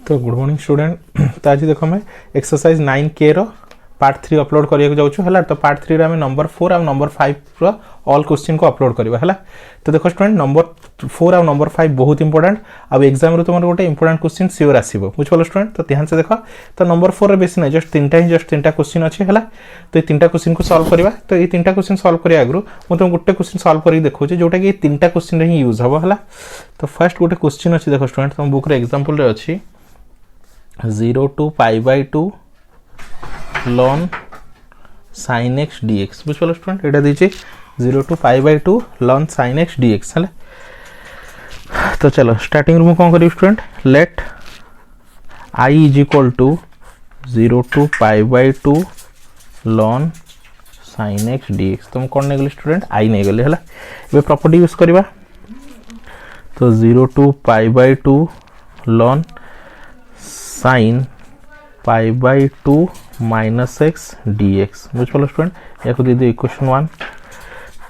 तो good morning student. तो आज देखो मैं एक्सरसाइज 9K रो पार्ट 3 अपलोड करिया जाऊँ है। तो पार्ट 3 रे नंबर 4 और नंबर 5 रो ऑल क्वेश्चन को अपलोड करवा है। तो देखो स्टूडेंट नंबर 4 और नंबर 5 बहुत इंपोर्टेंट आ एग्जाम रे तुम गोटे इंपोर्टेंट क्वेश्चन सियोर आसीबो बुझल स्टूडेंट। तो ध्यान से देखो। तो नंबर 4 रे बेसी ना जस्ट तीनटा क्वेश्चन अच्छे है। तो ये तीनटा क्वेश्चन को सॉल्व करवा। तो ये तीनटा क्वेश्चन सॉल्व करिया आगु मु तुम गोटे क्वेश्चन सॉल्व करके देखो जोटा कि तीनटा क्वेश्चन रे ही यूज हबो है। तो फर्स्ट गोटे क्वेश्चन अच्छी देखो स्टूडेंट तुम बुक रे एग्जांपल रे अच्छी 0 to pi by 2 ln sin x dx बुझल स्टूडेंट। एटा दीजिए 0 to pi by 2 ln sin x dx है। तो चलो स्टार्टिंग में कौन करी student let I is equal to 0 to pi by 2 ln sin x dx। तुम कौन नहीं गले स्टूडेंट I नहीं गले है। ये प्रॉपर्टी यूज करवा। तो 0 to pi by 2 ln sin pi by 2 minus x dx बुझ पालो स्टूडेंट। या दे दो इक्वेशन 1।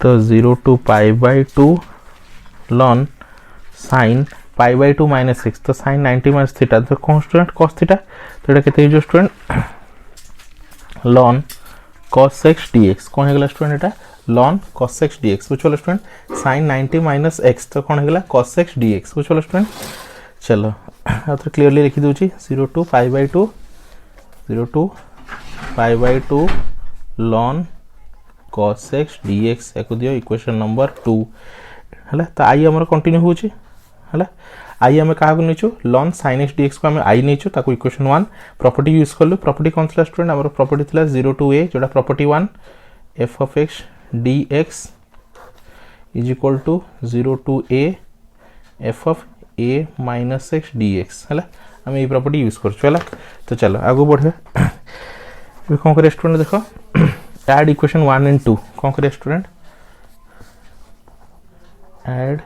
तो 0 to pi by 2 ln sin pi by 2 minus x। तो sin 90 minus थीटा तो कौन स्टूडेंट cos थीटा। तो এটা केते जो student ln cos x dx कौन है गला स्टूडेंट एटा ln cos x dx बुझ पालो स्टूडेंट। sin 90 minus x तो कौन है गला cos x dx बुझ पालो स्टूडेंट। चलो तो क्लियरली लिखी दूची 0 to pi by 2 ln cos x dx एको दियो इक्वेशन नंबर 2 हला। तो आई हमर कंटिन्यू होची हला। आई हमें काहा को निचो ln sin x dx को हमें आई निचो ताको इक्वेशन 1 प्रॉपर्टी यूज करलो। प्रॉपर्टी कौन थला स्टूडेंट हमर प्रॉपर्टी थला 0 to a जोटा property 1 f of x dx is equal to 0 to a f of a minus x dx है। हमें ये प्रॉपर्टी यूज कर चला। तो चलो आगो बढ़े। कौन करे स्टूडेंट देखो ऐड इक्वेशन 1 एंड 2 कौन करे स्टूडेंट ऐड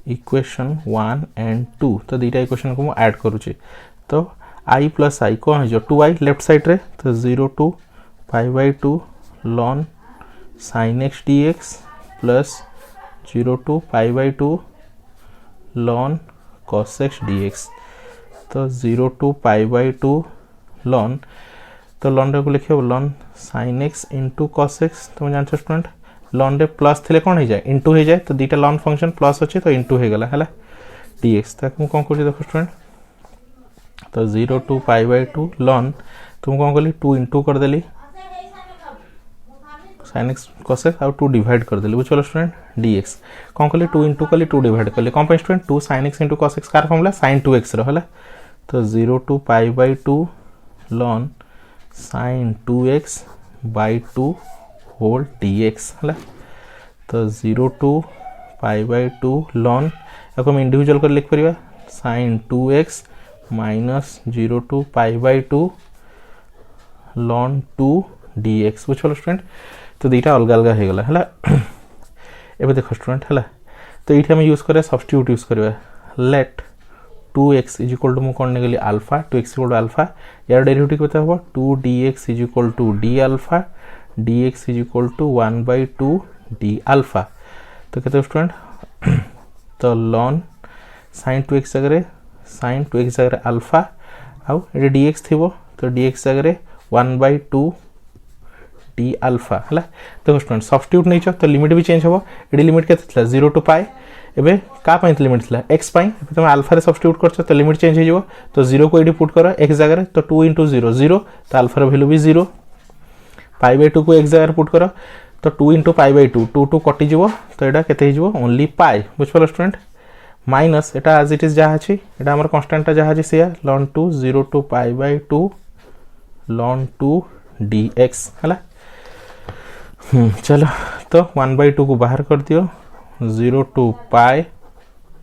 इक्वेशन 1 एंड 2। तो दीटा इक्वेशन को मु ऐड करूची। तो i प्लस i कौन है जो 2i लेफ्ट साइड रे। तो 0 to pi by 2 ln sin x dx plus 0 to pi by 2 ln cos x dx। तो 0 to pi by 2 ln तो ln रे को लिखियो ln sin x into cos x। तुम जानछो स्टूडेंट ln रे plus थिले कोन हो जाए इनटू हो जाए। तो दीटा ln फंक्शन प्लस अछि तो इनटू हो गेला हैला dx। ताकि कोन करछि देखो स्टूडेंट। तो 0 to pi by 2 ln तुम कोन करली 2 इनटू कर देली sin x cos x और 2 डिवाइड कर देली बुझलो स्टूडेंट dx कौन कली 2 इनटू कली 2 डिवाइड कली कौन पे student 2 sin x into cos x car formula sin 2x रो हला। तो 0 to pi by 2 ln sin 2x by 2 whole dx हला। तो 0 to pi by 2 ln एको हम इंडिविजुअल कर लिख परिबा sin 2x minus 0 to pi by 2 ln 2 dx बुझलो student. तो दीटा अलग अलग हो गला हला। एबे देखो स्टूडेंट हला। तो इथे हम यूज करे सब्स्टिट्यूट यूज करबा let 2x is equal to मु कोन ने गेली alpha 2x equal to alpha यार डेरिवेटिव केते होबो 2dx is equal to d alpha dx is equal to 1/2 d alpha. तो केते स्टूडेंट तो ln sin 2x जगह sin 2x जगह अल्फा आउ ए dx थिबो। तो dx जगह 1/2 d अल्फा हला। देखो स्टूडेंट सब्स्टिट्यूट नहीं तो लिमिट भी चेंज होबो। एडी लिमिट केते थला 0 to pi एबे का पई लिमिट थला x पई तुम अल्फा रे सब्स्टिट्यूट करछ तो लिमिट चेंज हो जिवो। तो 0 को एडी पुट करो x जगह तो 2 into 0 0 तो अल्फा रो वैल्यू भी 0 pi by 2 को x जगह पुट करो तो 2 into pi by 2 2 2 कटि जिवो। तो एटा केते हो जिवो ओनली pi बुझ पालो student minus Etah as it is जहा अछि एटा हमर कांस्टेंट ता जहा अछि से ln 2 0 to pi by 2 ln 2 dx हला। चलो तो 1/2 को बाहर कर दियो 0 to pi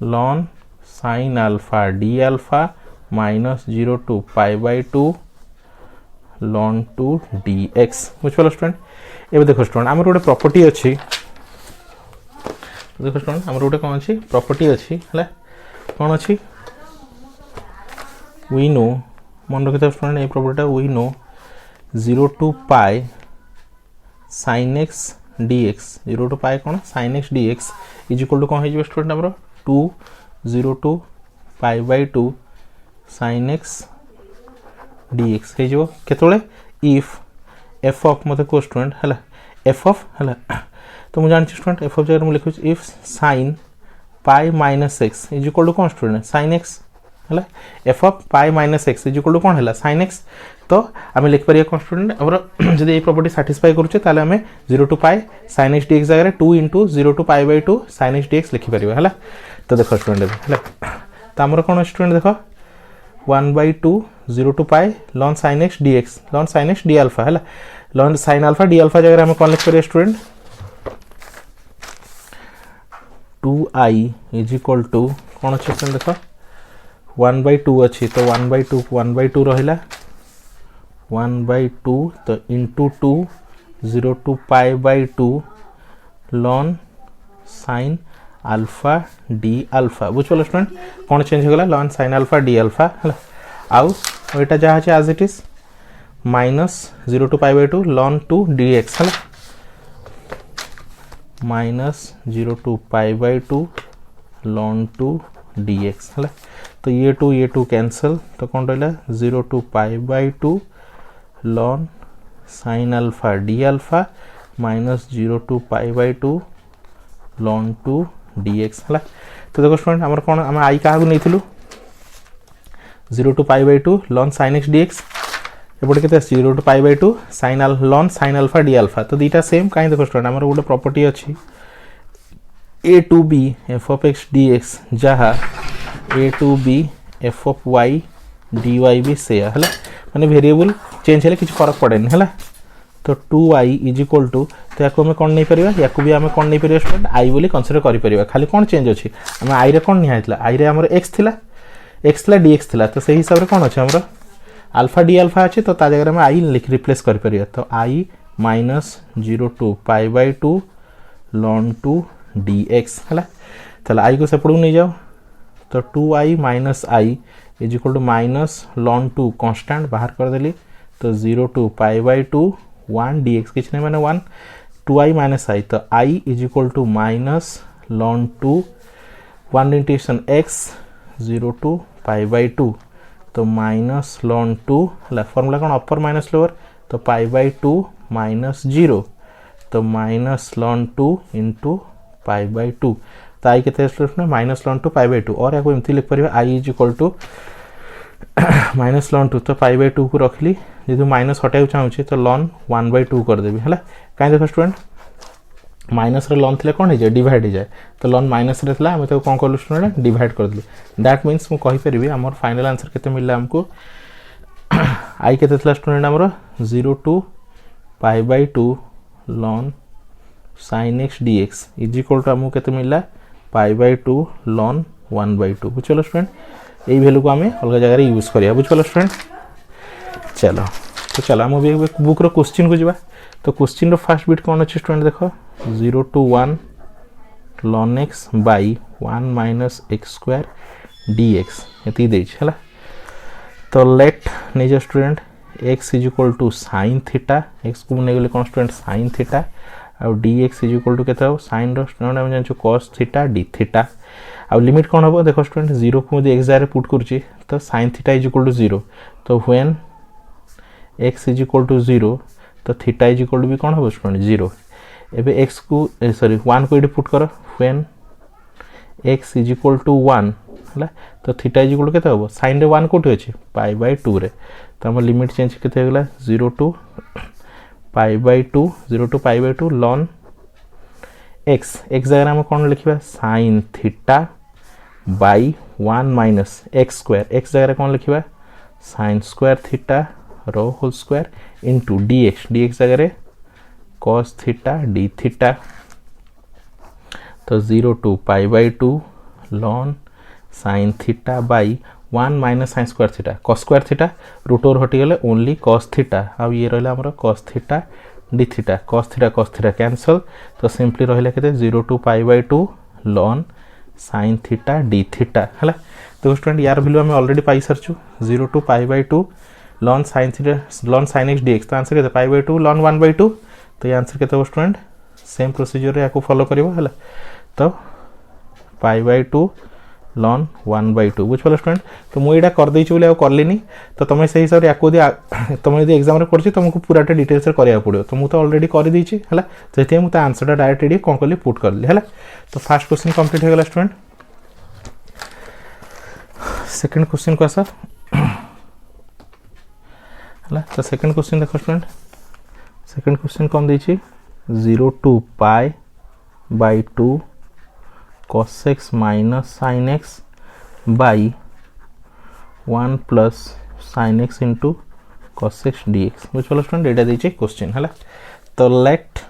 ln sin alpha d alpha minus 0 to pi by 2 ln 2 dx बुझ पालो स्टूडेंट। एबे देखो स्टूडेंट हमर गोटे प्रॉपर्टी अछि। देखो स्टूडेंट हमर गोटे कोन अछि प्रॉपर्टी अछि हला कोन अछि वी नो मन रखितो स्टूडेंट ए property we know 0 to pi sin x dx 0 to pi कौन sin x dx is equal to कौन है स्टूडेंट हमरो 2 0 to pi by 2 sin x dx हो केतोले इफ f ऑफ मते को स्टूडेंट हला f ऑफ हला तो मु जानछि स्टूडेंट f ऑफ जगह मु लिखु if sin pi minus x is equal to कोन स्टूडेंट sin x हला f of pi minus x is equal to कोन हला sin x तो आम लिख पारिया कोन स्टूडेंट हमर जदि ए प्रॉपर्टी सैटिस्फाई करूचे ताले हमें 0 to pi sin x dx जगह 2 into 0 to pi by 2 sin x dx लिखि परिबा हला तो देखो स्टूडेंट हला तो हमर कोन स्टूडेंट देखो 1 by 2 0 to pi ln sin x dx ln sin x d alpha है ln sin alpha d alpha जगह हमें कौन लिख करिए student 2i is equal to कौन अच्छे स्टूडेंट देखो 1 by 2 अच्छी तो 1 by 2 रहिला 1 by 2 तो into 2 0 to pi by 2 ln sin alpha d alpha बुझल स्टूडेंट कौन चेंज हो गला ln sin alpha d alpha है आउ एटा जहाँ है as it is minus 0 to pi by 2 ln 2 dx है minus 0 to pi by 2 ln 2 dx है तो ये 2 कैंसल तो कौन रहा 0 to pi by 2 ln sin alpha d alpha minus 0 to pi by 2 ln 2 dx है तो देखो स्टूडेंट हमर कोन हम आई का नहीं थिलु 0 to pi by 2 ln sin x dx एपटे केते 0 to pi by 2 sin ln sin alpha d alpha तो दीटा same काई देखो स्टूडेंट हमर गोटे प्रॉपर्टी अछि a to b f of x dx जहा a to b f of y dy भी से हला माने वेरिएबल चेंज हेले किछ फरक पड़ेनी हला तो 2i इज इक्वल टू तो याको हमें कोन नहीं परिबा याको भी हमें कोन नहीं परिबा स्टूडेंट i बोली कंसीडर करि परिबा खाली कोन चेंज अछि हमें i रे कोन निहाइतला i रे हमर x थिला dx थिला तो सही हिसाब रे कोन अछि हमर अल्फा d अल्फा अछि तो ता जगह में i लिख रिप्लेस करि परिबा तो i minus 0 to pi by 2 ln 2 dx हला तला i को सेपडू नहीं जाओ तो 2i minus i is equal to minus ln 2 constant बाहर कर देली तो 0 to pi by 2 1 dx किछ नहीं माने 1 2i minus i तो i is equal to minus ln 2 1 integration x 0 to pi by 2 तो माइनस ln 2 ला फार्मूला कोन अपर माइनस लोअर तो pi by 2 माइनस 0 तो minus ln 2 into pi by 2 तो आई केते स्टूडेंट ने माइनस ln 2 pi by 2 और याको एमती लिख परिबा i is equal to minus ln 2 तो pi by 2 को रखली जेतु माइनस हटाउ चाहूची तो ln 1 by 2 कर देबी हला काई देखो स्टूडेंट माइनस रे ln थिले कोन हे जाय डिवाइड हे जाय तो ln माइनस रे थिला हम तो कोन करलु स्टूडेंट डिवाइड कर देली दैट मींस मु कहि परिबी हमर फाइनल आंसर केते मिलला हमको i केते थिला स्टूडेंट हमर 0 to pi by 2 ln sin x dx is equal to हमको केते मिलला pi by 2 ln 1 by 2 बुझलो स्टूडेंट एई वैल्यू को हमें अलग जगह रे यूज करिया बुझलो स्टूडेंट चलो हम भी बुक रो क्वेश्चन को जिबा तो क्वेश्चन रो फर्स्ट बिट कोन अछि स्टूडेंट देखो 0 to 1 ln x by 1 minus x square dx एती दै छै हला तो लेट नै जे student x is equal to sin theta x को नै गेले कोन स्टूडेंट sin थीटा आ dx इज इक्वल टू केते हो sin रो स्टूडेंट हम जान cos थीटा d थीटा आ लिमिट कोन हो देखो स्टूडेंट 0 को मधे x जारे पुट करछि तो sin theta is equal to 0 तो when x is equal to 0 तो थीटा इज इक्वल टू भी कोन हो स्टूडेंट 0 एबे x को सॉरी 1 को इडी पुट करो when x is equal to 1 हला तो थीटा इज इक्वल टू केते हो sin रे 1 कोठी अछि pi by 2 रे तो हम लिमिट चेंज केते हो गेला 0 to pi by 2 0 to pi by 2 ln x जगह हम कोन लिखिबा sin theta by 1 minus x square x जगह कोन लिखिबा sin square theta rho whole square into dx जगह रे cos थीटा d थीटा तो 0 to pi by 2 ln sin theta by 1 minus sin square theta cos square theta root over हटी गेले only cos theta आ ये रहला हमर cos theta d theta cos theta cancel तो simply रहला केते 0 to pi by 2 ln sin theta d theta हला तो स्टूडेंट यार वैल्यू हम ऑलरेडी पाई सरछु 0 to pi by 2 ln sin थीटा ln sin x dx तो आंसर केते pi by 2 ln 1 by 2 तो ये आंसर केते स्टूडेंट सेम प्रोसीजर रे याको फॉलो करिवो हला तो pi by 2 ln 1/2 बुझिपाल स्टूडेंट। तो मुझे कर देछि बोले करलिनी तो तुम से हिसाब से याको तुम यदि एग्जाम रे करछि तुमको पूराटे डिटेल्स करिया पड़ो तो मु तो ऑलरेडी कर देछि हला सेति मु त आंसर डायरेक्ट एडी कोन करली पुट करली हला। तो फर्स्ट क्वेश्चन कंप्लीट हो गेला स्टूडेंट। सेकंड क्वेश्चन को आसा हला। तो सेकंड क्वेश्चन देखो स्टूडेंट। सेकंड क्वेश्चन कौन देछि 0 to π/2 cos x minus sin x by 1 plus sin x into cos x dx बुझिपाल स्टूडेंट। एटा देछि क्वेश्चन हला। तो लेट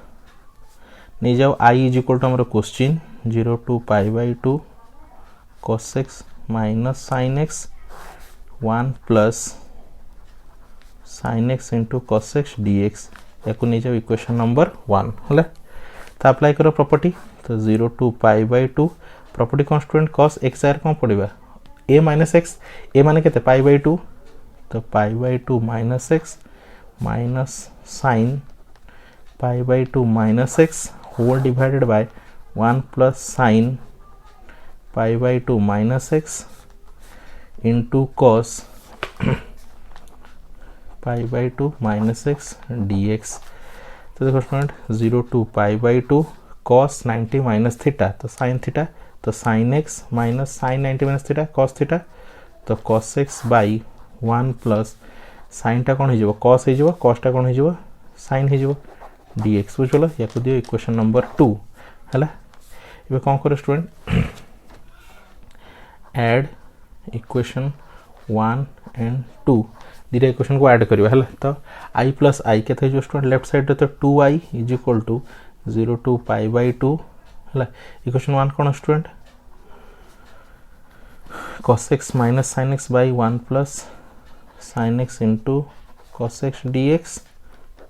नै जाओ I इज इक्वल टू हमर question 0 to π/2 cos x minus sin x 1 plus sin x into cos x dx याको नै जाओ इक्वेशन नंबर 1 हला। तो अप्लाई करो प्रॉपर्टी। तो 0 to π/2 property constant cos x आर कोन पड़िबा a minus x a माने केते π/2 तो π/2 minus x minus sin π/2 minus x whole divided by 1 plus sin π/2 minus x into cos π/2 minus x dx। तो देखो student 0 to π/2 cos 90 minus theta तो sin theta तो sin x minus sin 90 minus theta cos theta तो cos x by 1 plus sin टा कौन हो cos हो cos टा कौन हो sin हो dx बुझलो या को दियो इक्वेशन नंबर 2 हला। इबे कोन करे स्टूडेंट ऐड इक्वेशन 1 एंड 2 दिरे इक्वेशन को ऐड करियो हला। तो i plus i केते जो स्टूडेंट लेफ्ट साइड तो 2i is equal to 0 to π/2 हला। Equation 1 cone student cos x minus sin x by 1 plus sin x into cos x dx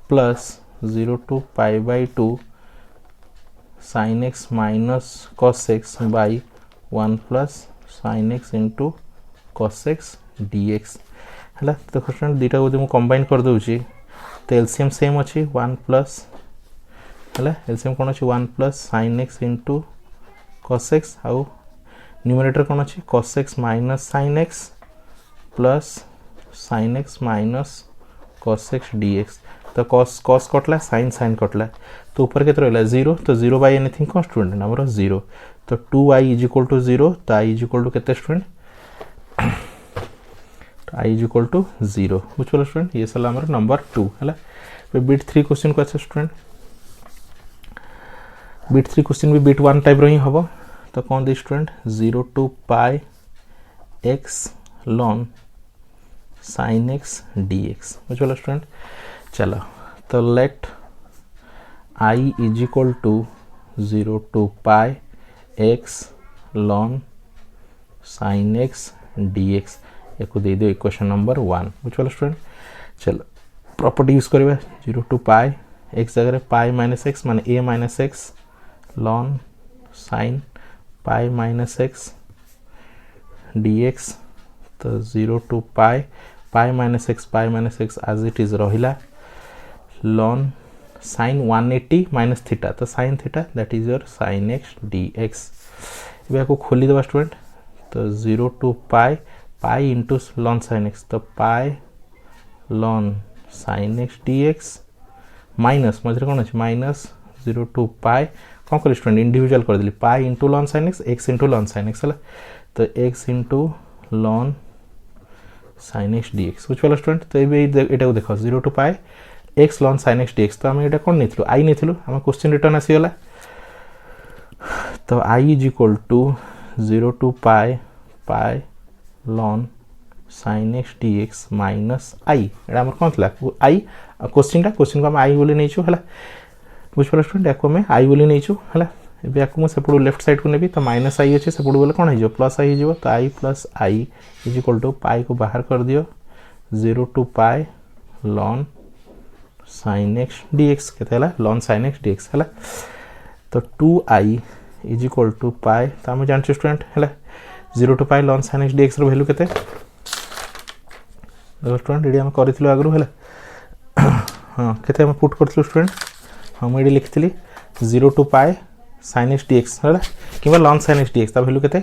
plus 0 to π/2 sin x minus cos x by 1 plus sin x into cos x dx हला। तो question दीटा को मु combine कर दोछि तो LCM same अछि 1 plus हला LCM कोन अछि 1 plus sin x into cos x आउ न्यूमरेटर कोन अछि cos x minus sin x plus sin x minus cos x dx। तो cos कटला sin कटला तो ऊपर केते रहला 0 तो 0 बाय एनीथिंग कोन स्टूडेंट नंबर 0 तो 2i इज इक्वल टू 0 तो i इज इक्वल टू केते student i is equal to 0 बुझलो स्टूडेंट। ये सला हमर नंबर 2 हला। बिट 3 क्वेश्चन को अच्छा स्टूडेंट बिट 3 क्वेश्चन भी बिट 1 टाइप रही हबो। तो कौन दे student 0 to π x ln sin x dx बुझलो स्टूडेंट। चलो तो let i is equal to 0 to π x ln sin x dx याको दे दो इक्वेशन नंबर 1 बुझलो स्टूडेंट। चलो प्रॉपर्टी यूज करबा 0 to π x जगह π minus x माने a minus x ln sin π minus x dx तो 0 to π minus x as it is रहिला ln sin 180 minus theta तो sin theta that is your sin x dx। इबे को खोली देबा student तो 0 to π into ln sin x तो π ln sin x dx minus मझरे कोन अछि माइनस 0 to π कोन कर स्टूडेंट इंडिविजुअल कर दिली π into ln sin x into ln sin x हला। तो x into ln sin x dx बुझलो स्टूडेंट। तो एटा को देखो 0 to π x ln sin x dx तो हम एटा कोन नेथिलु i नेथिलु हम क्वेश्चन रिटर्न आसी होला। तो i is equal to 0 to π ln sin x dx minus i एटा हमर कोन थला i क्वेश्चन को हम i बोली नै छु हला बुझलो स्टूडेंट। याको में i बोली नै छु हला। एबे याको मु सेपडो लेफ्ट साइड को नेबी तो माइनस i अछि सेपडो बोले कोन हिजो प्लस i हिजो तो i plus i is equal to π को बाहर कर दियो 0 to π ln sin x dx केते हला ln sin x dx हला। तो 2i is equal to π तो हम जानछु स्टूडेंट हला 0 to π ln sin x dx रो वैल्यू केते देखो स्टूडेंट एडी हम करिथिलो आगरु हला हां केते हम पुट करथिलो स्टूडेंट हम एडी लिखथिली 0 to π sin x dx हला किबा ln sin x dx ता वैल्यू केते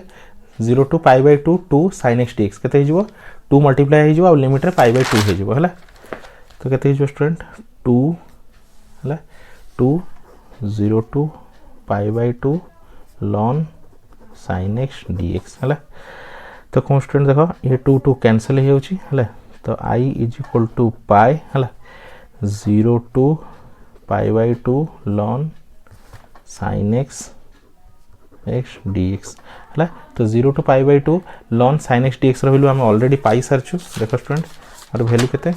0 to pi by 2 2 sin x dx केते हिजो 2 मल्टीप्लाई हिजो आ लिमिट रे पाई बाय 2 हिजो हला तो केते हिजो स्टूडेंट 2 हला 2 0 to pi by 2 ln sin x dx हला तो कौन स्टूडेंट देखो ये 2 2 कैंसिल हो जाउची हला तो I is equal to pi हला 0 to pi by 2 ln sin x dx हला तो 0 to pi by 2 ln sin x dx रो वैल्यू हम ऑलरेडी पाई सरछु देखो स्टूडेंट और वैल्यू केते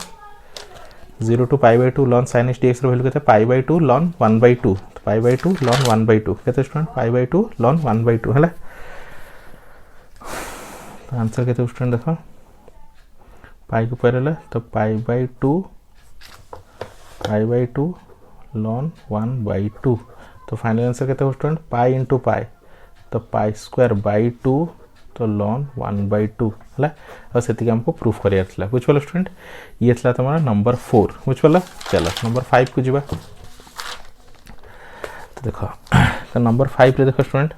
0 to pi by 2 ln sin x dx रो वैल्यू केते पाई बाय 2 ln 1 बाय 2 तो पाई बाय 2 ln 1 बाय 2 केते student pi by 2 ln 1 by 2 हला तो आंसर केते स्टूडेंट देखो पाई को परेला तो पाई बाय 2 ln 1 बाय 2 तो फाइनल आंसर केते स्टूडेंट पाई इनटू पाई तो पाई स्क्वायर बाय 2 तो ln 1 बाय 2 हला और सेति हमको प्रूफ करिया थला बुझ पलो स्टूडेंट ये थला तमारा नंबर 4 बुझ पलो चलो नंबर 5 को जिबा तो देखो तो नंबर 5 रे देखो स्टूडेंट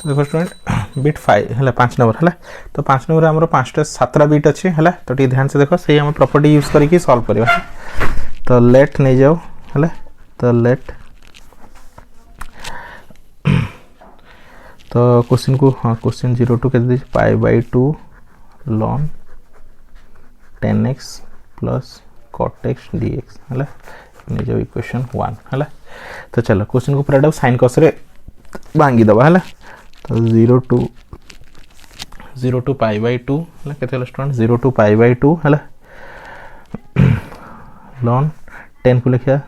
तो देखो स्टूडेंट बिट 5 हला 5 नंबर हला तो 5 नंबर हमरो 5टा 7टा बिट अछि हला तो टी ध्यान से देखो सही हम प्रॉपर्टी यूज करके सॉल्व करियो तो लेट नै जाओ हला तो लेट तो क्वेश्चन को हाँ क्वेश्चन 0 टू कैसे दीजिए पाई by 2 ln 10x plus cot x dx हला ने जो इक्वेशन 1 हला तो चलो क्वेश्चन को पूरा साइन कॉस रे भांगी दबा हला तो 0 टू पाई बाय 2 हला केते हला स्टूडेंट 0 टू पाई बाय 2 हला ln 10 को लिखिया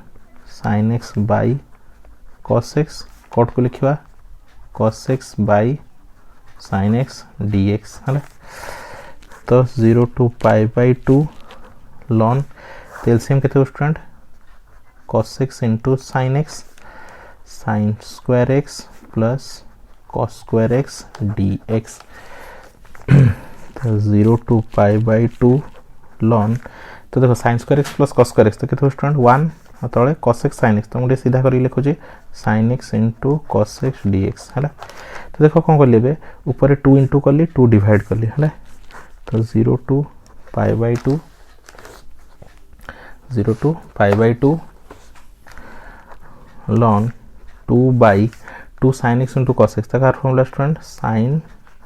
sin x by cos x cot को लिखिया cos x by sin x dx है तो 0 to pi by 2 ln LCM केते student cos x into sin x sin square x plus cos square x dx तो 0 to pi by 2 ln तो देखो sin square x plus cos square x तो केते student 1 तळे cos x sin x तो मुझे सीधा करी लिखो जे sin x into cos x dx हला तो देखो कोन कर लेबे ऊपर 2 into करली 2 डिवाइड करली हला तो 0 to pi by 2 0 to pi by 2 ln 2 by 2 sin x into cos x तक आर formula student sin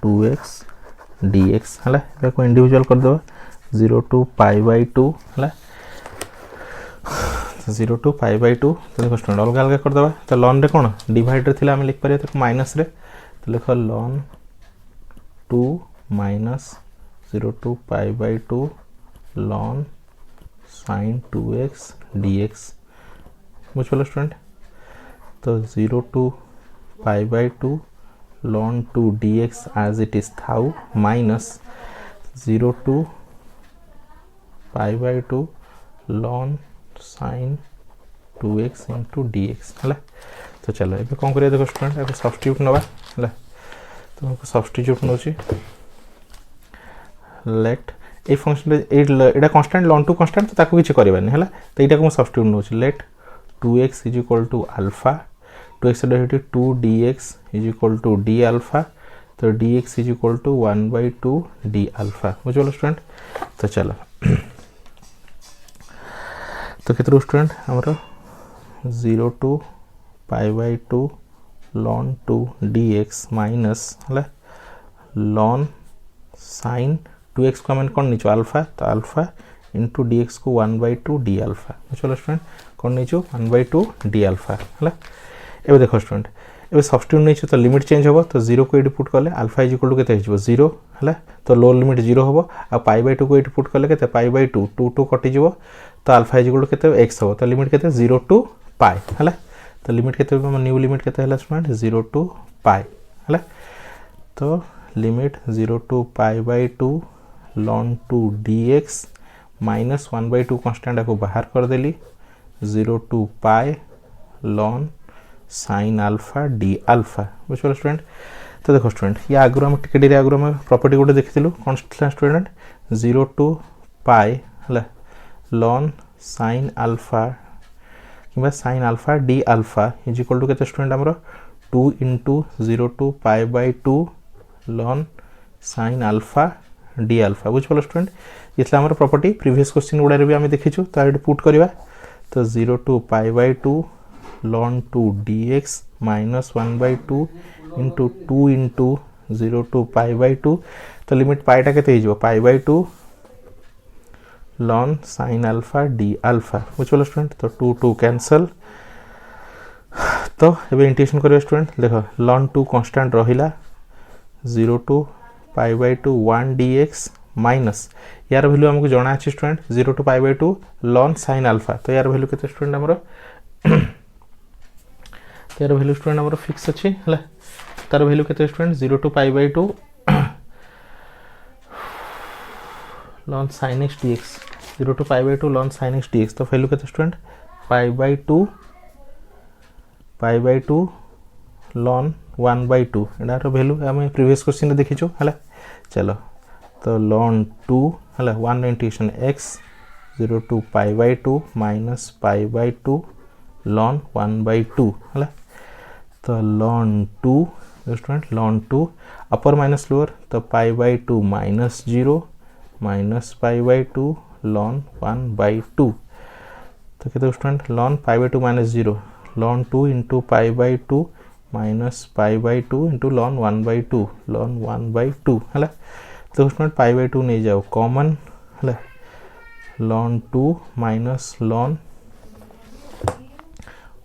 2x dx हला देखो इंडिविजुअल कर दो 0 टू पाई बाय 2 हला 0 टू पाई बाय 2 तो देखो स्टूडेंट अलग अलग कर दबा तो ln रे कोन डिवाइड रे थिला हम लिख परिया तो माइनस रे तो लिखो ln 2 minus 0 to pi by 2 ln sin 2x dx बुझ पलो स्टूडेंट तो 0 to pi by 2 ln 2 dx as it is थाउ minus 0 to pi by 2 ln sin 2x into dx हला तो चलो एबे कोन करिया देखो स्टूडेंट एबे सब्स्टिट्यूट नबा हला तो हमको सब्स्टिट्यूट नोची लेट ए फंक्शन एटा कांस्टेंट ln 2 कांस्टेंट तो ताको किछ करबानी हला तो एटा को सब्स्टिट्यूट नोची let 2x is equal to alpha 2x derivative 2 dx is equal to d alpha तो dx is equal to 1 by 2 d alpha बुझलो स्टूडेंट तो चलो तो कितना स्टूडेंट हमारा 0 to pi by 2 ln 2 dx minus हला ln sin 2x को हम कौन नीचो अल्फा तो अल्फा इनटू dx को 1 by 2 d अल्फा चलो स्टूडेंट कौन नीचो 1 by 2 d अल्फा हला एबे देखो स्टूडेंट एबे सब्स्टिट्यूट नीचो तो लिमिट चेंज होबो तो 0 को एडी पुट करले अल्फा इज इक्वल टू केते हिजबो 0 हला तो लोअर लिमिट 0 होबो आ पाई बाय 2 को एडी पुट करले केते पाई बाय 2 2 2 कटि जिवो तो अल्फा इज इक्वल टू केते x हो तो लिमिट केते 0 टू पाई हला तो लिमिट केते न्यू लिमिट केते हला स्टूडेंट 0 टू पाई हला तो limit 0 to pi by 2 ln 2 dx minus 1 by 2 constant को बाहर कर देली 0 to pi ln sin alpha d alpha बुझलो स्टूडेंट तो देखो स्टूडेंट या आगु हम टिके रे आगु हम प्रॉपर्टी गोटे देखिथिलु कांस्टेंट स्टूडेंट 0 टू पाई हला ln sin अल्फा किबा sin alpha d alpha is equal to केते स्टूडेंट हमरो 2 into 0 to pi by 2 lawn sine alpha d alpha बुझिपाल स्टूडेंट ये आम प्रॉपर्टी प्रीवियस क्वेश्चन गुड़ा भी आम देखीचु तो ये पुट करवा तो 0 to pi by 2 ln 2 dx minus 1 by 2 into 2 into 0 to pi by 2 तो लिमिट पाइटा के pi by 2 lawn sine alpha d alpha बुझिपाल स्टूडेंट तो 2 2 कैंसल तो ये इंटीग्रेशन करिए स्टूडेंट देख लॉन 2 कांस्टेंट रहिला 0 to pi by 2 1 dx minus यार वैल्यू हमको जना अच्छे student 0 to pi by 2 lawn sine alpha तो यार वैल्यू केते स्टूडेंट हमरो यार वैल्यू स्टूडेंट हमरो फिक्स अच्छे हला तार वैल्यू केते student 0 to pi by 2 ln sin x dx 0 to pi by 2 ln sin x dx तो वैल्यू केते student pi by 2 lawn 1 by 2 एडार वैल्यू आम प्रीवियस क्वेश्चन रे देखिछु हला चलो तो लॉन 2 हला 1 integration x 0 to pi by 2 minus pi by 2 lawn 1 by 2 हला तो लॉन 2 स्टूडेंट लॉन 2 अपर माइनस लोअर तो pi by 2 minus 0 minus pi by 2 lawn 1 by 2 तो कहते स्टूडेंट लॉन पाई बाय 2 माइनस 0 लॉन 2 into pi by 2 minus pi by 2 into लॉन 1 by 2 lawn 1 by 2 है तो स्टूडेंट पाई बाय 2 नहीं जाओ कॉमन है लॉन 2 माइनस लॉन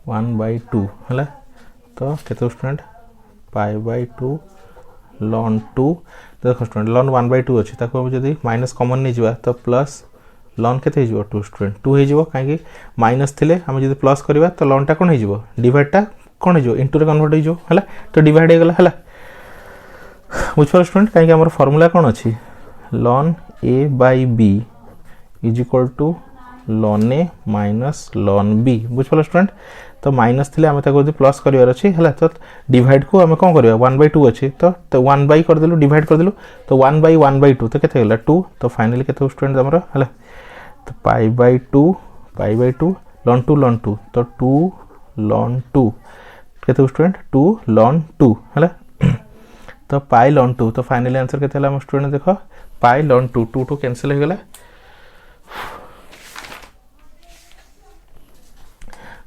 1 बाय 2 है तो कहते स्टूडेंट पाई बाय 2 लॉन 2 देखो स्टूडेंट लॉन 1 बाय 2 अच्छी ताको जदि माइनस कॉमन नहीं जावा तो प्लस लॉन केते हो 2 स्टूडेंट 2 हो कहीं माइनस थिले हम जदि प्लस करवा तो लॉन टा कौन हो डिवाइडटा कौन हो इंटू रे कन्वर्ट हो है तो डिवाइड हो गला है बुझिपार स्टूडेंट कहीं आम फॉर्मूला कौन अच्छी ln a by b is equal to ln a minus ln b बुझिपार स्टूडेंट तो माइनस थिले आम प्लस करार अच्छी है तो डिवाइड को आम कौन करवा 1 बाय 2 अच्छी तो 1 बाय करदेलु डिवाइड करदेलु तो 1 बाय 1 बाय 2 तो केते गला 2 तो फाइनली केते स्टूडेंट आमर है तो पाई बाय 2 लॉन 2 तो 2 लॉन 2 केते स्टूडेंट 2 लॉन 2 है तो पाई लॉन 2 तो फाइनली आंसर केते हला स्टूडेंट देखो पाई लॉन 2 2 2 कैंसिल हो गला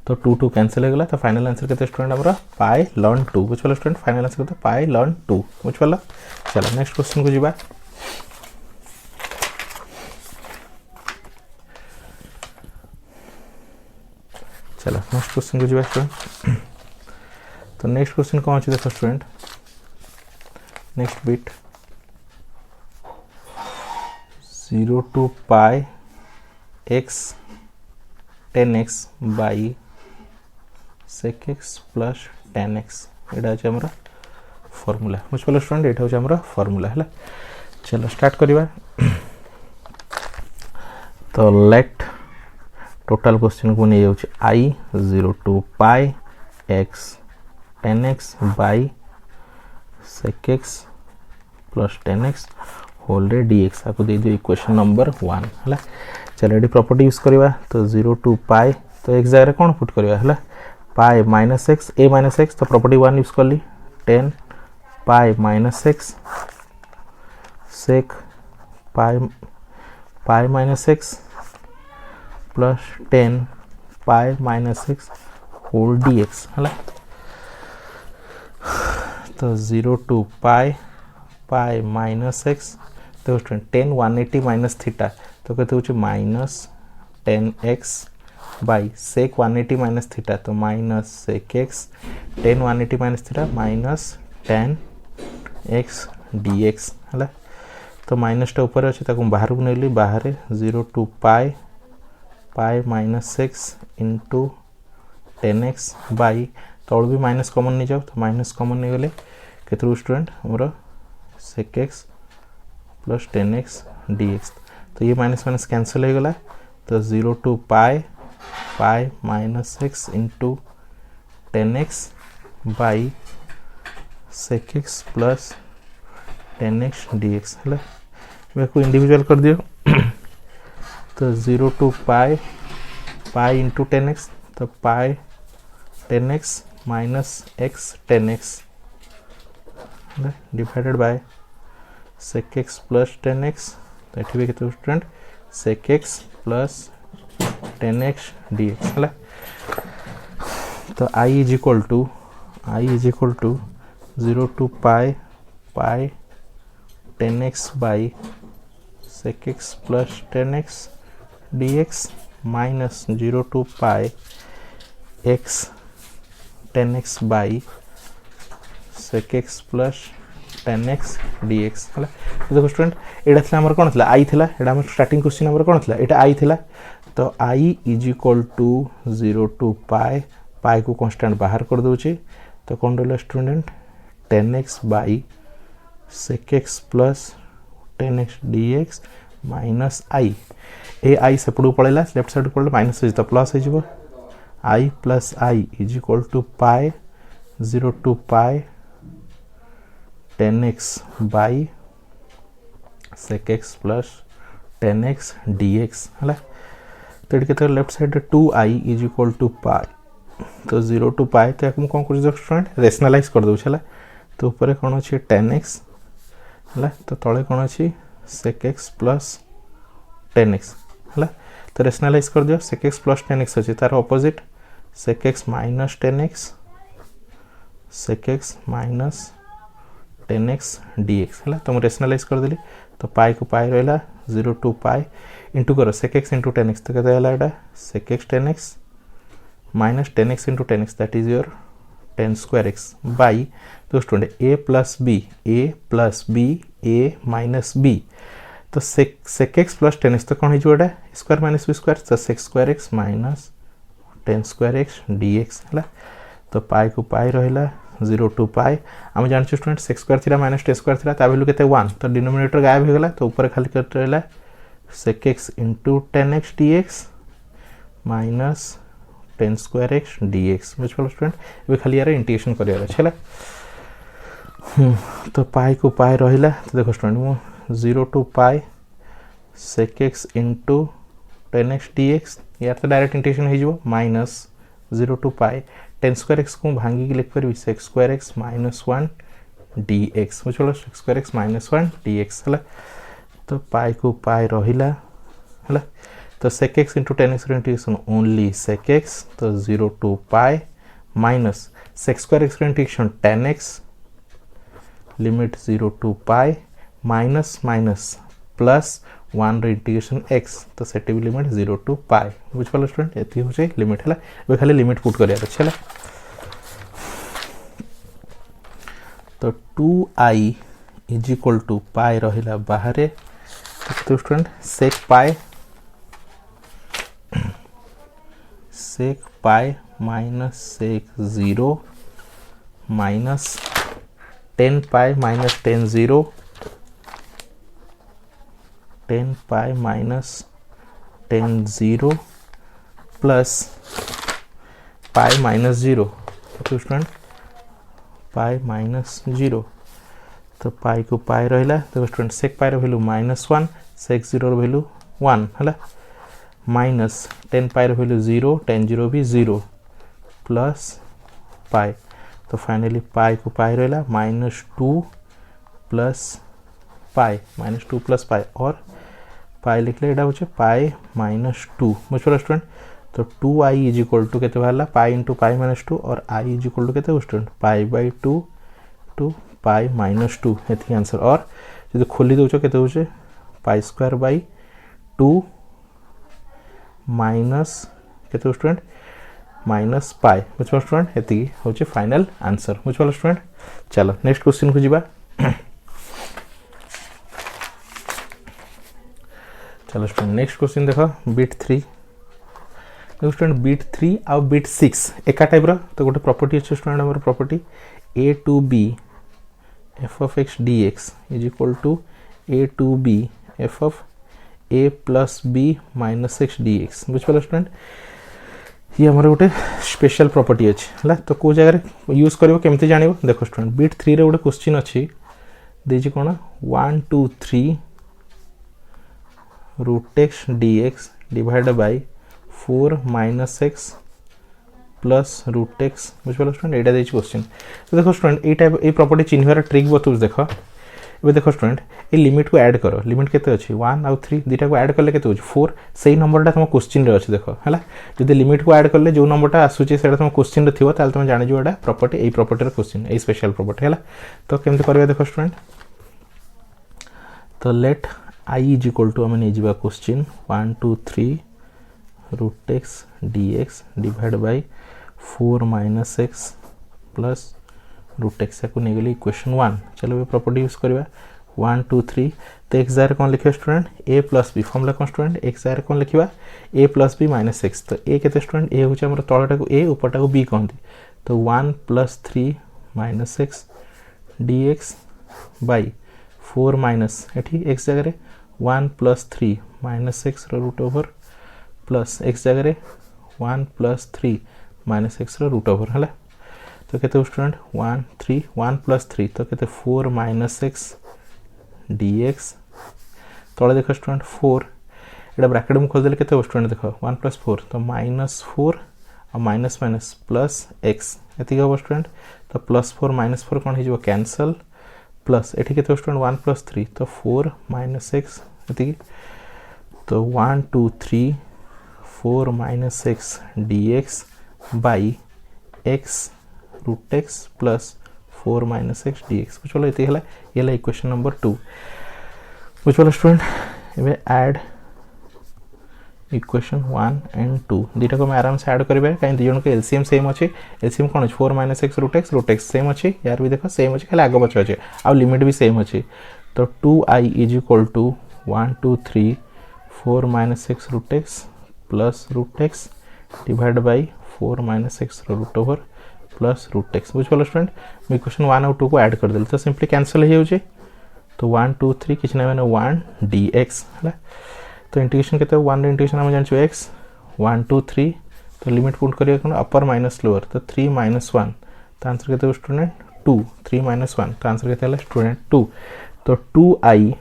तो 2 2 कैंसिल हो गला तो फाइनल आंसर केते स्टूडेंट हमरा पाई लॉन 2 बुझिपाल स्टूडेंट फाइनल आंसर केते पाई लॉन 2 बुझिपाल चलो नेक्स्ट क्वेश्चन को जिबा चलो नेक्स्ट क्वेश्चन को जिबा स्टूडेंट तो नेक्स्ट क्वेश्चन कौन अछि देखो student next bit 0 to pi x 10x by sec x plus 10x एटा अछि हमरा फार्मूला बुझिपाल स्टूडेंट एटा अछि हमरा फार्मूला है चलो स्टार्ट करिबा तो लेट टोटल क्वेश्चन को नहीं जाउछि I 0 to pi x 10x by sec x plus 10x whole रे dx आपको दे दियो इक्वेशन नंबर 1 है चलो ये प्रॉपर्टी यूज करवा तो 0 टू पाई तो एक जगह कौन पुट करवा है pi minus x a minus x तो प्रॉपर्टी 1 यूज कर ली 10 pi minus x sec pi minus x plus 10 pi minus x whole dx है तो 0 टू पाई माइनस एक्स तो 10 180 माइनस थीटा तो कहते हो minus 10x by sec 180 minus theta तो minus sec x 10 180 minus theta minus 10x dx है तो माइनसटा ऊपर अच्छे ताको बाहर को नेली बाहर 0 to pi minus x into 10x by तौल भी माइनस कॉमन नहीं जाओ तो माइनस कॉमन नहीं गले केते स्टूडेंट हमरो sec x plus 10x dx तो ये माइनस माइनस कैंसिल हो गला तो 0 to pi minus x into 10x by sec x plus 10x dx है मैं को इंडिविजुअल कर दियो तो 0 टू पाई इंटू 10x तो pi 10x minus x ten x divided by sec x plus ten x तो ये भी केते student sec x plus ten x d x है तो I is equal to 0 to pi 10x by sec x plus 10x dx minus 0 to pi x 10x by sec x plus 10x dx है देखो student एटा थला हमर कोन थला i थला एटा हमर starting question हमर कोन थला एटा i थला तो i is equal to 0 to pi को कांस्टेंट बाहर कर दोची तो कोन रहला student 10x by sec x plus 10x dx minus i ए i सेपटू पळेला लेफ्ट साइड को माइनस हो तो प्लस हो जिवो i plus i is equal to pi 0 to pi 10x by sec x plus 10x dx है तो ये कहते हैं left side 2i is equal to pi तो 0 to pi तो हम कौन कर स्टूडेंट रेशनलाइज कर दो चला तो ऊपर कौन अच्छी 10x है तो तले कौन अच्छी sec x plus 10x है तो रेशनलाइज कर दियो sec x plus 10x अच्छी तार opposite sec x minus 10x sec x minus 10x dx है तो मैं रेशनलाइज कर देली तो पाई को पाई रहा 0 to pi इंटू करो sec x into 10x तो कहते हैं sec x 10x minus 10x into 10x that is your 10 square x by तो student a plus b a minus b तो sec x plus 10x तो कौन है square minus B square तो sec square x minus 10 square x dx है तो पाई को पाई रहा 0 to pi आम जान स्टूडेंट sec square थी माइनस 10 square थी वैल्यू के 1 तो डिनोमिनेटर गायब हो गला तो ऊपर खाली कर रहा sec x into 10x dx minus 10 square x dx बुझल स्टूडेंट ये खाली यार इंटीग्रेशन करिया है तो पाई को पाई रहिला तो देखो स्टूडेंट मो 0 to pi sec x into 10x dx यार तो डायरेक्ट इंटीग्रेशन हो जिवो minus 0 to pi 10 square x को भांगी के लिख पर sec square x minus 1 dx बुझल sec square x minus 1 dx है तो पाई को पाई रहिला है तो sec x into 10x integration only sec x तो 0 to pi minus sec square x integration 10x limit 0 to pi minus minus plus 1 integration x तो set भी लिमिट 0 to pi बुझल स्टूडेंट एति होचे लिमिट है वे खाली लिमिट पुट करिया अच्छा तो 2i is equal to pi रहिला बाहर तो student sec pi minus sec 0 minus 10 pi minus 10 0 10 pi minus 10 0 plus pi minus 0 तो स्टूडेंट pi माइनस 0 तो pi को pi रहिला तो स्टूडेंट sec pi रो वैल्यू -1 sec 0 रो वैल्यू 1 हला माइनस 10 pi रो value 0 10 0 भी 0 प्लस pi तो फाइनली pi को pi रहिला -2 प्लस pi और pi लिख ले एटा होचे pi -2 बुझल स्टूडेंट तो 2i इज इक्वल टू केते बाहरला pi into pi -2 और i इज इक्वल टू केते स्टूडेंट pi/2 to pi-2 एथि आंसर और जो खोली दोचो केते होचे pi²/2 माइनस केते स्टूडेंट माइनस pi बुझल स्टूडेंट एथि होचे फाइनल आंसर बुझल स्टूडेंट चलो नेक्स्ट क्वेश्चन को जीवा चलो स्टूडेंट नेक्स्ट क्वेश्चन देखो बिट 3 देखो स्टूडेंट बिट 3 आ बिट 6 एका टाइप रो तो गोटे प्रॉपर्टी अछि स्टूडेंट हमर property a to b f of x dx is equal to a to b f of a plus b minus x dx बुझल student ये हमर गोटे स्पेशल प्रॉपर्टी अछि हला तो को जगह यूज करबो केमते जानिबो देखो स्टूडेंट बिट 3 रे गोटे क्वेश्चन अछि देजी कोन 1 2 3 root x dx divided by 4 minus x plus root x बुझिपाल स्टूडेंट एटा देछि क्वेश्चन। तो देखो स्टूडेंट ए टाइप ए प्रॉपर्टी चिन्हर ट्रिक बतौछ देख ए देखो स्टूडेंट ए लिमिट को ऐड करो लिमिट केते अछि 1 और 3 दुटा को ऐड करले केते होछि 4 सेही नंबरटा तुम क्वेश्चन रे अछि देखो हैला जदि लिमिट को ऐड करले जो नंबरटा आसुछि सेटा तुम क्वेश्चन रे थिबो ताल तुम जानि जो एटा प्रॉपर्टी ए प्रॉपर्टी रे क्वेश्चन ए स्पेशल प्रॉपर्टी हैला। तो केमते करबे देखो स्टूडेंट तो let I is equal to आम नहीं question 1 2 3 root x dx divide by 4 minus x plus root x को नहीं गली इक्वेशन 1। चलो ये प्रॉपर्टी यूज करवा 1 2 3 तो एक्स जार कौन लिखिए student a plus b formula कौन स्टूडेंट एक्स जार कौन लिखा a plus b minus x. तो a के स्टूडेंट a हूँ आम तलटा को a उपरटा को b कहती तो 1 plus 3 minus x dx by 4 minus एटी एक्स जगह 1 plus 3 minus x root over plus x जगह 1 plus 3 minus x root over है। तो केते स्टूडेंट 1 3 1 प्लस 3 तो केते 4 माइनस एक्स dx तले देख स्टूडेंट 4 एटा ब्रैकेट में खोल देले केते स्टूडेंट देख 1 प्लस 4 तो माइनस 4 और माइनस माइनस प्लस एक्स एति हो स्टूडेंट तो प्लस 4 माइनस 4 कोन हो कैंसल प्लस एठी केते स्टूडेंट 1 प्लस 3 तो 4 माइनस एक्स एति तो 1 2 3 4 minus x dx by x root x plus 4 minus x dx बुझल ये हला ये इक्वेशन नंबर 2 बुझल स्टूडेंट। एबे ऐड इक्वेशन 1 एंड 2 दुटा को आराम से ऐड करिवे काई दुजन को एलसीएम सेम अछि एलसीएम कोन अछि 4 minus x root x same अछि यार भी देखो सेम अछि खाली आगो बच अछि आ लिमिट भी सेम अछि तो 2i is equal to 1 2 3 4 minus x root x plus root x divide by 4 minus x root over plus root x बुझ पालो स्टूडेंट मैं इक्वेशन 1 और 2 को ऐड कर देल तो सिंपली कैंसिल हो जाउछे तो 1 2 3 किछ नै माने 1 dx हला। तो इंटीग्रेशन केते 1 रे इंटीग्रेशन हम जानछु x 1 2 3 तो लिमिट पुट करिया कोन अपर माइनस लोअर तो 3 माइनस 1 तो आंसर केते स्टूडेंट 2 3 माइनस 1 तो आंसर केते हला स्टूडेंट 2 तो 2i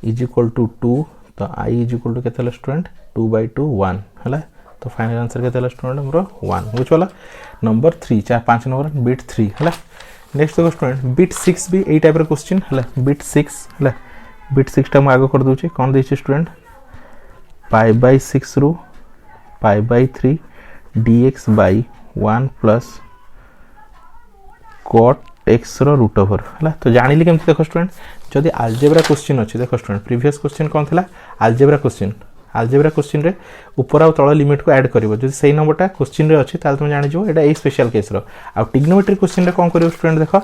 इज इक्वल टू 2 तो i इज इक्वल टू केते हला स्टूडेंट 2/2 1 हला। तो फाइनल आंसर केते हला स्टूडेंट हमरो 1 बुझला नंबर 3 4 5 नंबर बिट 3 हला। नेक्स्ट देखो स्टूडेंट बिट 6 भी ए टाइप रे क्वेश्चन हला बिट 6 हला बिट 6 टा म आगो कर दोचे कोन दैछि स्टूडेंट π/6 रू π/3 dx by 1 plus cot x रो रूट ओवर हला। तो जानिली केमति देखो स्टूडेंट जदि अलजेब्रा क्वेश्चन अछि देखो स्टूडेंट प्रीवियस क्वेश्चन कोन थिला अलजेब्रा क्वेश्चन रे ऊपर आ तळ लिमिट को ऐड करिवो जदि सही नंबरटा क्वेश्चन रे अछि ताल तुम जानि जो एटा ए स्पेशल केस रो आ ट्रिग्नोमेट्रिक क्वेश्चन रे कोन करिवो स्टूडेंट देखो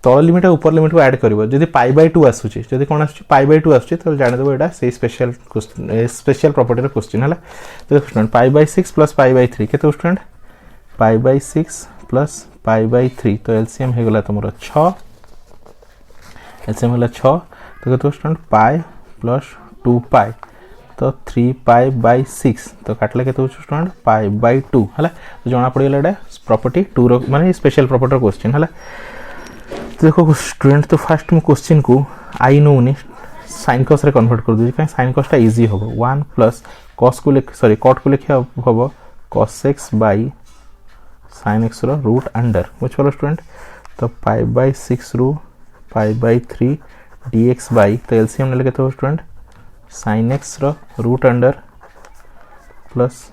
तळ लिमिट ऊपर लिमिट को ऐड करिवो जदि π/2 आसुची जदि कोन आसुची π/2 आसुची तो जानि देबो एटा सही स्पेशल क्वेश्चन स्पेशल प्रॉपर्टी रो क्वेश्चन हला। तो देखो स्टूडेंट π/6 प्लस π/3 केते स्टूडेंट π/6 प्लस π/3 तो एलसीएम हे गला तमरो 6 एलसीएम होला 6 तो केते स्टूडेंट पाई प्लस 2 पाई तो 3π/6 तो काटले केते स्टूडेंट π/2 हला। तो जाना पड़ी गला एटा प्रॉपर्टी 2 रो माने स्पेशल प्रॉपर्टी क्वेश्चन हला। तो देखो स्टूडेंट तो फर्स्ट में क्वेश्चन को आई नोनी sin cos रे कन्वर्ट कर दे काई sin cos टा इजी होबो 1 प्लस cos को लिख सॉरी cot को लिखिया होबो cos x by sin x रो रूट अंडर बुझ पालो स्टूडेंट तो π/6 रू π/3 dx बाय तो एलसीएम ले केते हो स्टूडेंट sin x रो root under plus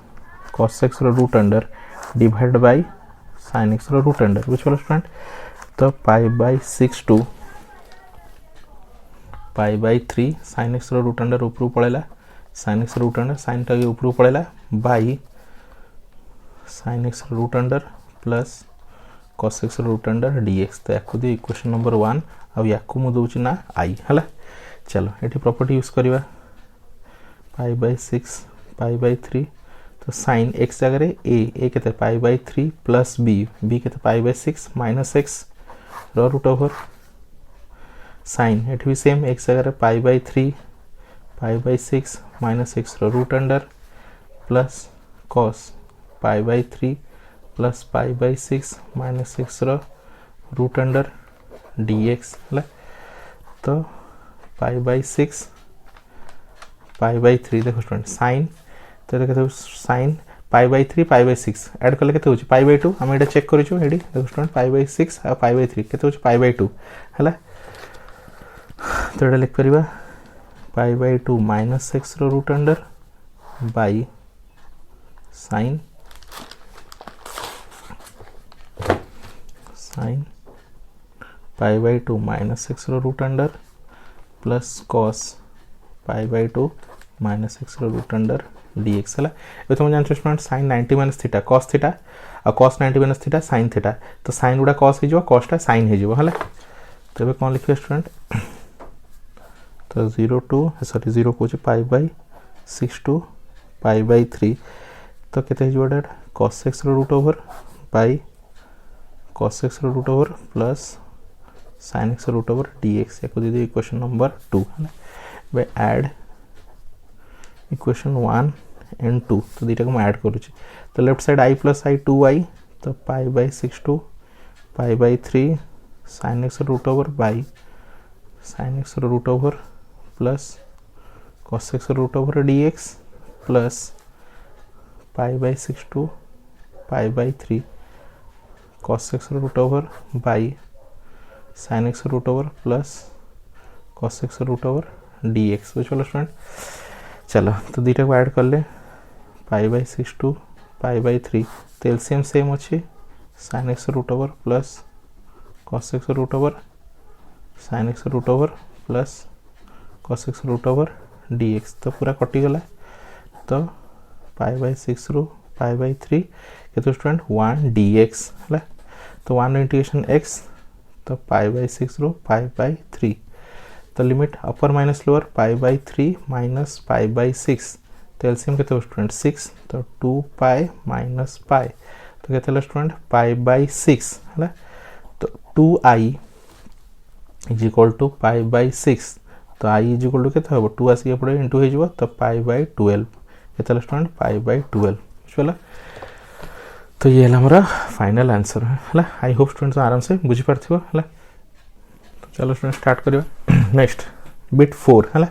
cos x रो root under divide by sin x रो रूट अंडर बुझ पालो स्टूडेंट तो π/6 टू π/3 sin x रो रूट अंडर ऊपर पळेला sin x root under sin टा ऊपर पळेला by sin x root under plus cos x root under dx तो याकु दे इक्वेशन नंबर 1 आ याकु मु दोछि ना i हला। चलो एठी प्रॉपर्टी यूज करिवा π/6 π/3 तो sin x जगह रे a केते π/3 प्लस b केते π/6 माइनस x रो रूट ओवर sin एठी भी सेम x जगह रे π/3 π/6 माइनस x रो root under plus cos π/3 plus π/6 minus x रो रूट अंडर dx हला। तो π/6 π/3 देखो स्टूडेंट sin तो देखो sin π/3 π/6 ऐड कले केते होची π/2 हम एटा चेक करिछु एडी देखो स्टूडेंट π/6 आ π/3 केते होची π/2 हला तो एटा लिख परिबा π/2 -x रो root under by sin π/2 -x रो root under plus cos π/2 -x रो रूट अंडर dx है ये तुम जान student sin 90 minus theta cos theta और cos 90 minus theta sin theta तो sin गुडा cos हो cos टा sin हो है तबे कौन लिखिए स्टूडेंट तो 0 टू सॉरी 0 को π/6 टू π/3 तो केते हो डेट cos x रो root over by cos x रो root over plus sin x रो रूट ओवर dx को दे दे इक्वेशन नंबर 2 है बे ऐड इक्वेशन 1 एंड 2 तो दीटा को मैं ऐड करूँ तो लेफ्ट साइड i प्लस i 2i तो π/6 to π/3 sin x root over by sin x root over plus cos x root over dx plus π/6 to π/3 cos x root over by sin x root over plus cos x root over dx तो चलो student चलो तो दीटा को add कर ले π/6 to π/3 तो LCM same अच्छे sin x root over plus cos x root over sin x root over plus cos x root over dx तो पूरा कटि गला तो π/6 रू π/3 केतो स्टूडेंट 1 dx हला तो 1 इंटीग्रेशन x तो π/6 रू π/3 तो limit upper minus lower π/3 minus π/6 तो एलसीएम केते स्टूडेंट 6 तो 2 पाई माइनस पाई तो केते स्टूडेंट π/6 हला तो 2i इज इक्वल टू π/6 तो i इज इक्वल टू केते हो 2 आसी पड़े इनटू हे जबो तो π/12 केते स्टूडेंट π/12 चला तो ये हमारा फाइनल आंसर है आई होप स्टूडेंट्स आराम से बुझी पारथिबो हला तो चलो स्टूडेंट स्टार्ट करियो नेक्स्ट बिट 4 है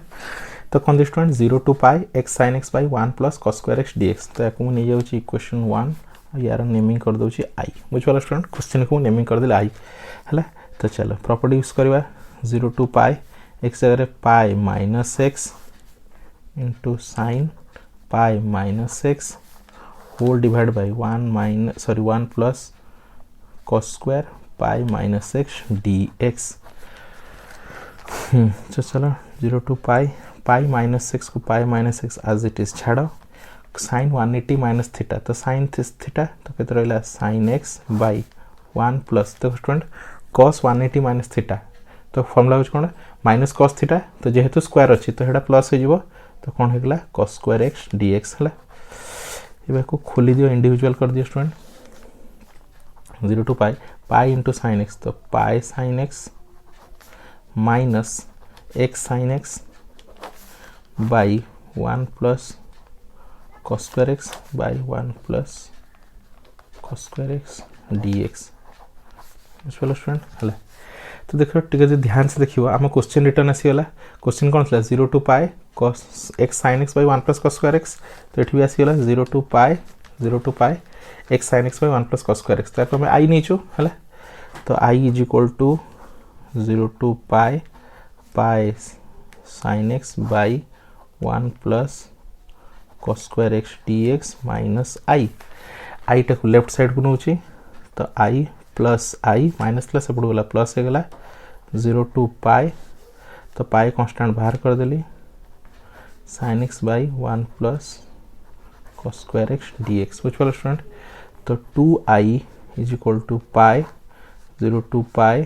तो कौन student 0 to pi x sin x by 1 plus cos square x dx तो याको नहीं जाउची इक्वेशन 1 यार नेमिंग कर दोची i बुझवाला स्टूडेंट क्वेश्चन को नेमिंग कर देले i है तो चलो प्रॉपर्टी यूज करवा 0 टू पाई x जगह pi minus x into sin pi minus x whole divide by 1 plus cos square pi minus x dx तो चलो 0 टू पाई माइनस एक्स को pi minus x as it is छाड़ sine 180 minus theta तो sine theta तो केते रहला sine x by 1 plus तो student cos 180 minus theta तो फॉर्मूला होच कोन माइनस cos थीटा तो जेहेतु स्क्वायर अछि तो हेडा प्लस हो जिवो तो कोन हेगला cos स्क्वायर x dx हला एबे को खोली दियो इंडिविजुअल कर दियो student 0 to pi into sin x तो pi sin x minus x sin x by 1 plus cos square x by 1 plus cos square x dx चलो स्टूडेंट हला तो देखो ठीक है ध्यान से देखियो हम क्वेश्चन रिटर्न आसी वाला क्वेश्चन कोन थला 0 to pi cos x sin x by 1 plus cos square x तो एठी भी आसी वाला 0 to pi x sin x by 1 plus cos square x तो मैं i नीचो हला तो i is equal to 0 to pi sin x by 1 plus cos square x dx minus i टा को लेफ्ट साइड को नउची तो i प्लस i माइनस प्लस एपड़ वाला प्लस हे गला 0 टू पाई तो पाई कांस्टेंट बाहर कर देली sin x by 1 plus cos square x dx which वाला स्टूडेंट तो 2i is equal to pi 0 to pi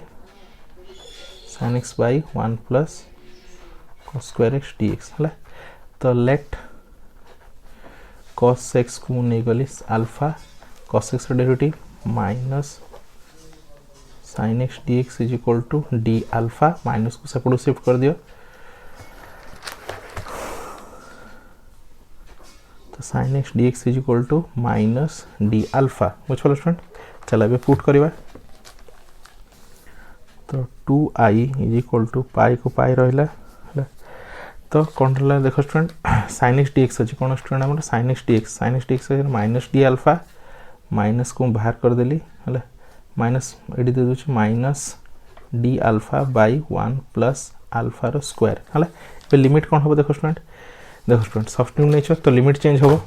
sin x by 1 plus cos square x dx हला तो लेट cos x को नहीं गली alpha cos x derivative minus sin x dx is equal to d alpha minus को सेपड़ shift कर दियो तो sin x dx is equal to minus d alpha बुझ पालो स्टूडेंट चला बे पुट करबा तो 2i इज इक्वल टू पाई को पाई रहला तो कौन रहा देख स्टूडेंट sin x dx अच्छी कौन स्टूडेंट आम sin x dx minus d alpha minus को बाहर करदेली है माइनस ये दे दूँ minus d alpha by 1 plus अल्फार स्क्वायर है लिमिट कौन हम देखो स्टूडेंट सब्स्टिट्यूट नहीं तो लिमिट चेंज हम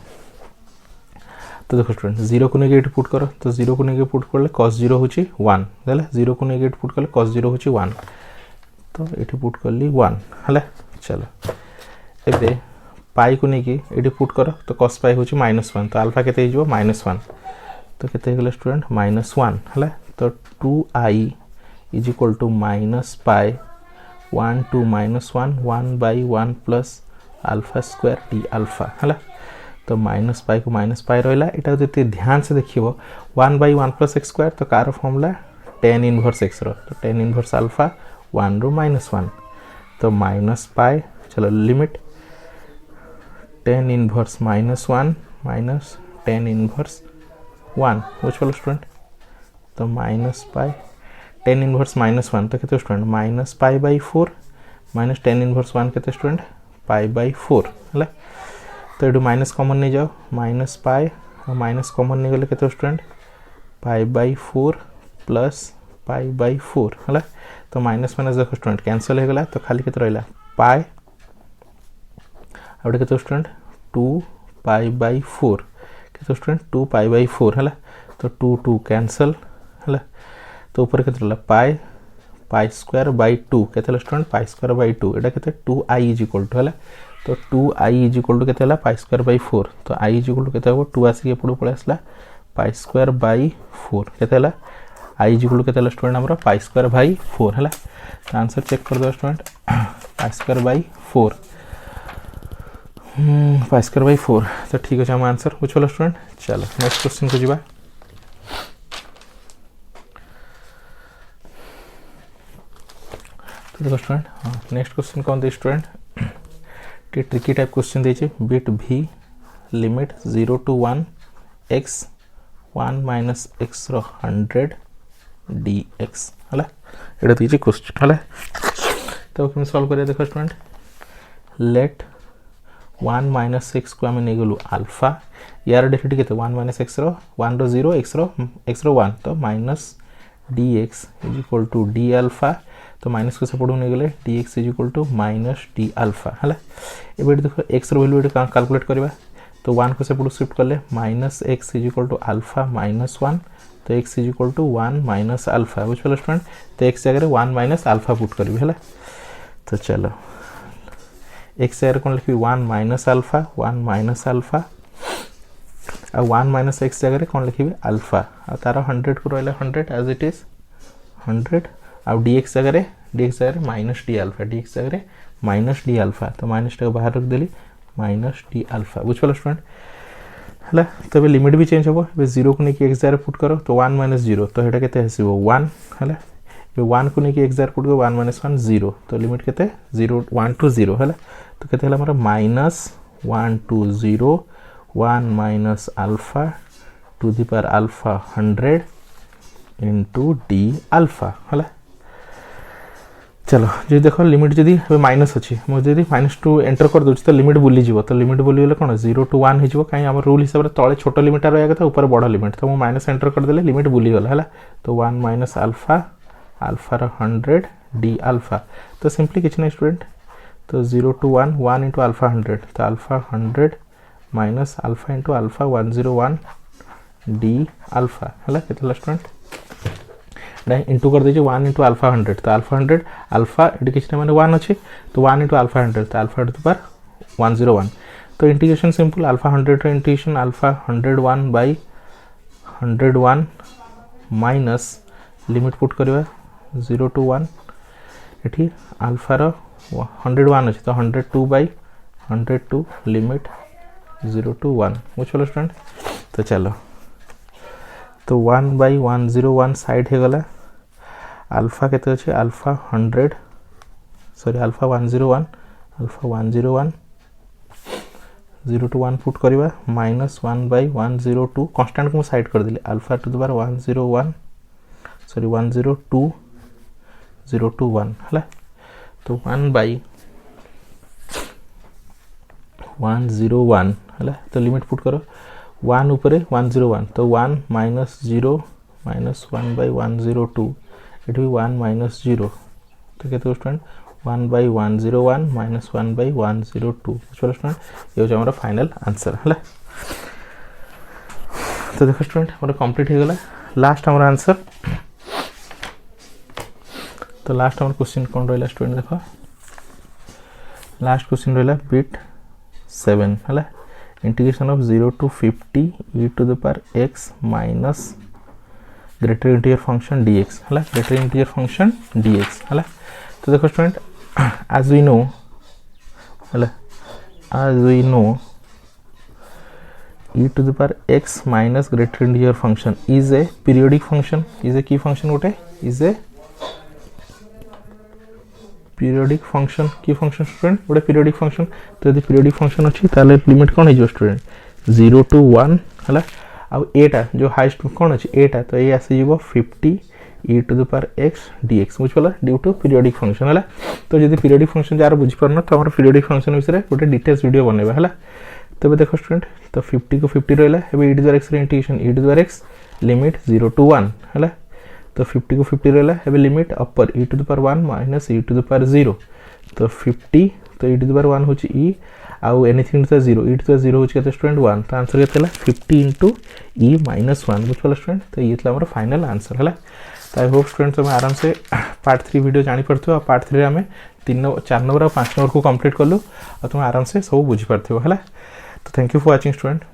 तो देखो स्टूडेंट 0 को लेके पुट कर तो 0 को लेके पुट कर cos 0 हूँ 1 है 0 को लेके पुट कले cos 0 हूँ 1 तो ये पुट कली 1 है चलो एबे पाई को लेकिन ये पुट कर तो cos पाई हूँ -1 तो अल्फा केते हो -1 तो केते गला स्टूडेंट -1 है तो 2i is equal to minus pi 1 to -1 plus alpha square d alpha है तो माइनस पाई को माइनस पाई रहा यहाँ जो ध्यान से देखिए 1/1 प्लस एक्स स्क्वायर तो car formula tan inverse x तो tan इनवर्स अल्फा 1 रू -1 तो माइनस पाई चलो limit tan inverse -1 minus tan inverse 1 बुझ पाल स्टूडेंट तो माइनस पाई tan इनवर्स -1 तो केते student minus pi bye 4 minus tan inverse 1 केते स्टूडेंट पाई बाय 4 है तो ये माइनस कॉमन नहीं जाओ माइनस पाई माइनस कॉमन नहीं गले केते student pi bye 4 plus pi by 4 है तो माइनस माइनस देखो स्टूडेंट कैंसल हो गला तो खाली केते रहिला पाई आउटे केते स्टूडेंट 2 पाई बाय 4 केते स्टूडेंट 2 पाई बाय 4 है तो 2 कैंसल है तो ऊपर केते रहिला पाई पाई स्क्वायर बाय 2 केते स्टूडेंट पाई स्क्वायर बाय 2 एटा केते 2i इज इक्वल टू है तो 2i इज इक्वल टू केते पाई स्क्वायर बाय 4 तो i इज इक्वल टू केते हो 2 आसी एपड़ पळे आसला पाई स्क्वायर बाय 4 केते i इज इक्वल टू केते स्टूडेंट हमरो पाई स्क्वायर बाय 4 है तो आंसर चेक कर दो student pi square by 4 pi square by 4 तो ठीक है हम आंसर बुझलो स्टूडेंट चलो नेक्स्ट क्वेश्चन को जीवा तो देखो स्टूडेंट हाँ नेक्स्ट क्वेश्चन कौन दे स्टूडेंट ट्रिकी टाइप क्वेश्चन दे बिट भी limit 0 to 1 x 1 minus x रो 100 dx है ये दीजिए क्वेश्चन है तो कमी सॉल्व करिए देखो स्टूडेंट लेट 1 minus x को आम नहीं गलु अल्फा यार डेरिवेटिव के 1 minus x रो 1 रो 0 x रो 1 तो minus dx is equal to d alpha तो माइनस को सेपट नहीं गले dx is equal to minus d alpha है ये देखो x रो वैल्यू कैलकुलेट करवा तो 1 को सेपट शिफ्ट कले minus x is equal to alpha -1 तो x is equal to 1 minus alpha बुझ पाल स्टूडेंट तो x जगह 1 माइनस अल्फा पुट करी है तो चलो x जगह कौन लिखी 1 माइनस अल्फा 1 माइनस अल्फा और 1 माइनस x जगह कौन लिखी अल्फा और तार 100 को रहा 100 एज इट इज 100 और dx जगह माइनस डी अल्फा dx जगह माइनस डी अल्फा तो माइनस टा बाहर रख देली माइनस डी अल्फा बुझ पाल स्टूडेंट है तब लिमिट भी चेंज हम 0 को लेकिन x जगह पुट करो तो 1 माइनस 0 तो ये के 1 है 1 को लेकिन x जगह पुट करो 1 माइनस 1 0 तो लिमिट के 0 1 to 0 है तो कहते हमारा minus 1 to 0 1 minus alpha to the power alpha 100 into d alpha है चलो जी देख लिमिट जदि माइनस अच्छी मुझे -2 एंटर कर दूँ तो लिमिट बुलीज तो लिमिट बुलीगले कौन 0 to 1 हो कहीं आम रूल हिसाब से तले छोट लिमिट रहा था ऊपर बड़ लिमिट तो माइनस एंटर करदे लिमिट बुलीगला है तो 1 माइनस अल्फा अल्फार 100 डी अल्फा तो सिंपली किसी ना स्टूडेंट तो 0 to 1 1 इंटू अल्फा 100 तो alpha 100 minus alpha into alpha 101 D alpha है कितना स्टूडेंट इंटू कर दीजिए 1 इंटू अल्फा 100 तो अल्फा 100 अल्फा एडिकेशन मैंने 1 अच्छे तो 1 इंटू अल्फा 100 तो अल्फा टू पावर 101 तो इंटीग्रेशन सिंपल अल्फा 100 रो integration alpha 101 by 101 minus limit put करवा 0 to 1 एठी अल्फा रो 101 अच्छे तो 102 बाय 102 लिमिट 0 to 1 बुझ पाल स्टूडेंट तो चलो तो 1 by 101 साइड हो गला अल्फा केते अच्छे alpha 100 sorry alpha 101 alpha 101 0 to 1 put करवा माइनस 1 by 102 कांस्टेंट को साइड कर दिले alpha two the power 101 sorry 102 0 to 1 है तो 1 by 101 है तो लिमिट पुट करो 1 ऊपर 101 तो 1 माइनस 0 माइनस 1/102 ये 1 माइनस 0 तो कहते स्टूडेंट 1/101 माइनस 1/102 स्टूडेंट ये हमारा फाइनल आंसर है। तो देखो स्टूडेंट मोर कंप्लीट हो गला लास्ट हमारा आंसर। तो लास्ट हमारा क्वेश्चन कौन रहा स्टूडेंट देखो लास्ट क्वेश्चन रहा बिट 7 है integration of 0 to 50 e to the power x minus greater integer function dx है ग्रेटर इंटीजर फंक्शन dx है। तो देखो student as we know e to the power x minus greater integer function is a periodic function is a key function गोटे is a periodic function की function student गोटे periodic function। तो यदि periodic function अच्छी ताले limit कौन है student 0 to 1 है आ एटा जो हाईएस्ट कौन अच्छी एटा तो ये आसी जीवो 50 e to the power x dx बुझिपला ड्यू टू periodic function है। तो यदि periodic function जार बुझि परना तो हमर periodic function विषय गोटे डिटेल्स वीडियो बनेबा है। तब देखो स्टूडेंट तो 50 को 50 रहा है e to the power x integration e to the power x limit 0 to 1 है। तो 50 को 50 रहा है limit upper e to the power 1 minus e to the power 0 तो 50 तो e to the power 1 होची e आउ anything to the 0 e to the 0 होची केते स्टूडेंट 1 तो आंसर केते 50 into e minus 1 बुझपला स्टूडेंट। तो ये हमर फाइनल आंसर है। तो आई होप स्टूडेंट तुम आराम से पार्ट 3 वीडियो जानी पड़थो आ पार्ट 3 में 4 नंबर और 5 नंबर को कंप्लीट करलु आ तुम आराम से सब बुझी पड़थो है। तो thank you for watching student.